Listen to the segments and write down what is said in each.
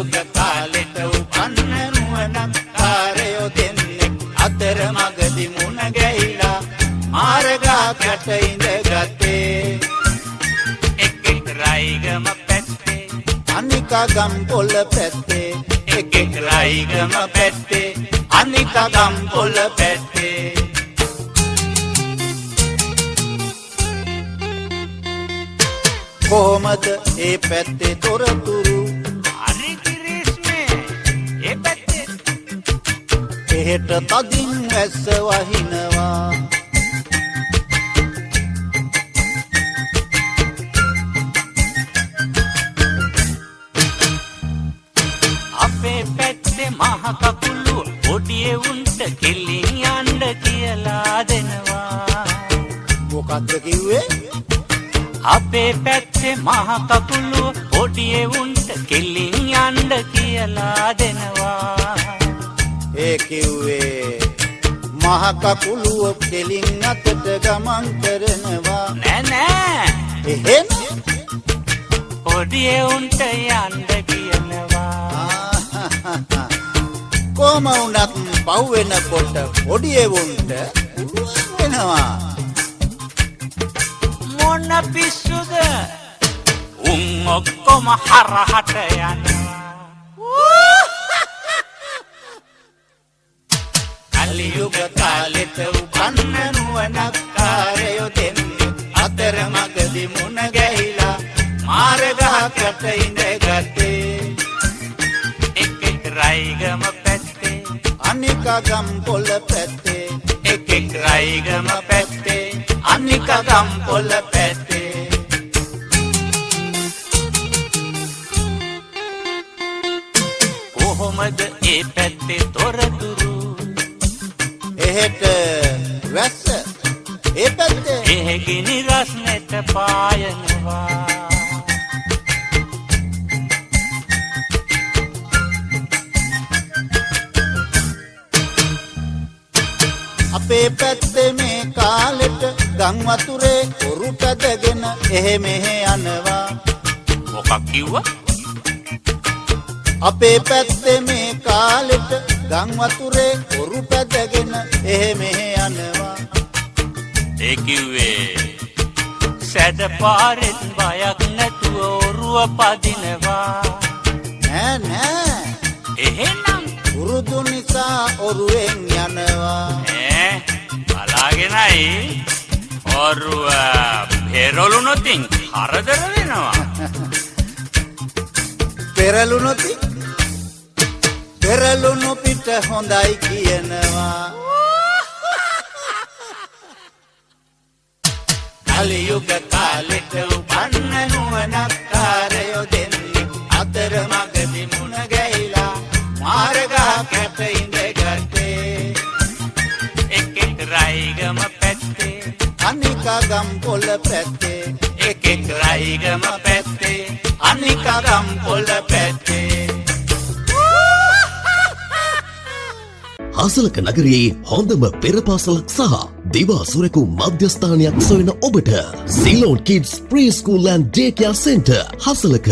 කලියුග කාලෙට උපන්න නුවණක් කාරයෝ දෙන්නෙක් අතර මගදී මුණ ගැහිලා මාර්ගාකට ඉඳගත්තේ එක් රයිගම පැත්තේ අනික ගම්පොළ පැත්තේ එක් රයිගම පැත්තේ අනික ගම්පොළ පැත්තේ කොහොමද ඒ පැත්තේ තොරතුරු හරි කිරිස්මේ ඒ පැත්තේ එහෙට තදින් වැස්ස වහිනවා අපේ පැත්තේ මහ කකුළු පොඩියේ උන්ට කෙලින් යන්න කියලා දෙනවා මොකක්ද කිව්වේ අපේ පැත්තේ මහ කකුළු පොඩියේ උන්ට කෙලින් යන්න කියලා දෙනවා ඒ කිව්වේ මහ කකුළුව කෙලින් අතට ගමන් කරනවා නෑ නෑ එහෙම පොඩියේ උන්ට යන්න කියනවා කොහම වුණත් පව් වෙනකොට පොඩියේ උන්ට වෙනවා මොන පිස්සුද උන් ඔක්කොම හරහට යනවා කලියුග කාලෙට උපන්න නුවණක් කාරයෝ දෙන්නෙක් අතර මගදී මුණ ගැහිලා මාර්ගාකට ඉඳගත්තේ එක් රයිගම පැත්තේ අනික ගම්පොළ පැත්තේ එක් රයිගම පැත්තේ අනික ගම්පොළ පැත්තේ කොහොමද ඒ පැත්තේ තොරතුරු එහෙට වැස්ස ඒ පැත්තේ එහෙ ගිනි රස්නෙට පායනවා අපේ පැත්තේ මේ කාලෙට ගම් වතුරේ ඔරු පැදගෙන එහෙ මෙහෙ යනවා මොකක් කිව්වා අපේ පැත්තේ මේ කාලෙට ගම් වතුරේ ඔරු පැදගෙන එහෙ මෙහෙ යනවා ඒ කිව්වේ සැඩ පාරෙත් බයක් නැතුව ඔරුව පදිනවා නෑ නෑ එහෙනම් උරුදු නිසා ඔරුවෙන් යනවා බලාගෙනයි ඔරුව පෙරළුනොතින් හරදර වෙනවා පෙරළුණු පිට හොඳයි කියනවා කලියුග කාලෙට උපන්න නුවණක් කාරයෝ දෙන්නෙක් අතර මගදී මුණ ගැහිලා මාර්ගාකට ඉඳගත්තේ එක් රයිගම පැත්තේ අනික ගම්පොළ පැත්තේ එක් රයිගම පැත්තේ අනික ගම්පොළ පැත්තේ හසලක නගරයේ හොඳම පෙරපාසලක් සහ දිවා සුරකු මධ්‍යස්ථානයක් සොයන ඔබට Ceylon kids preschool and day care centre Hasalaka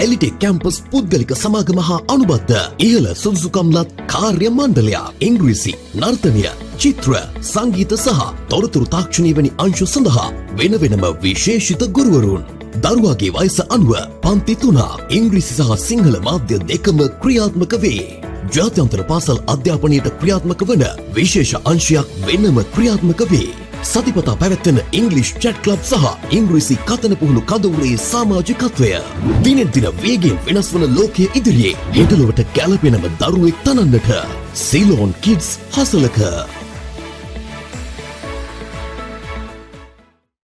Elitech campus පුද්ගලික සමාගම හා අනුබද්ධ ඉහළ සුදුසුකම්ලත් කාර්ය මණ්ඩලයක් ඉංග්‍රීසි නර්තනය චිත්‍ර සංගීත සහ තොරතුරු තාක්ෂණය වැනි අංශු සඳහා වෙන වෙනම විශේෂිත ගුරුවරුන් දරුවාගේ වයස අනුව පන්ති 3 ඉංග්‍රීසි සහ සිංහල මාධ්‍ය දෙකම ක්‍රියාත්මක වේ ජාත්‍යන්තර පාසල් අධ්‍යාපනයට ක්‍රියාත්මක වන විශේෂ අංශයක් වෙනම ක්‍රියාත්මක වේ. සතිපතා පැවැත්වෙන ඉංග්ලිෂ් චැට් ක්ලබ් සහ ඉංග්‍රීසි කතන පුහුණු කඳවුරේ සමාජිකත්වය. දිනෙන් දින වේගයෙන් වෙනස් වන ලෝකයේ ඉදිරියේ හෙටලොවට ගැලපෙනම දරුවෙක් තනන්නට සිලෝන් කිඩ්ස් හසලක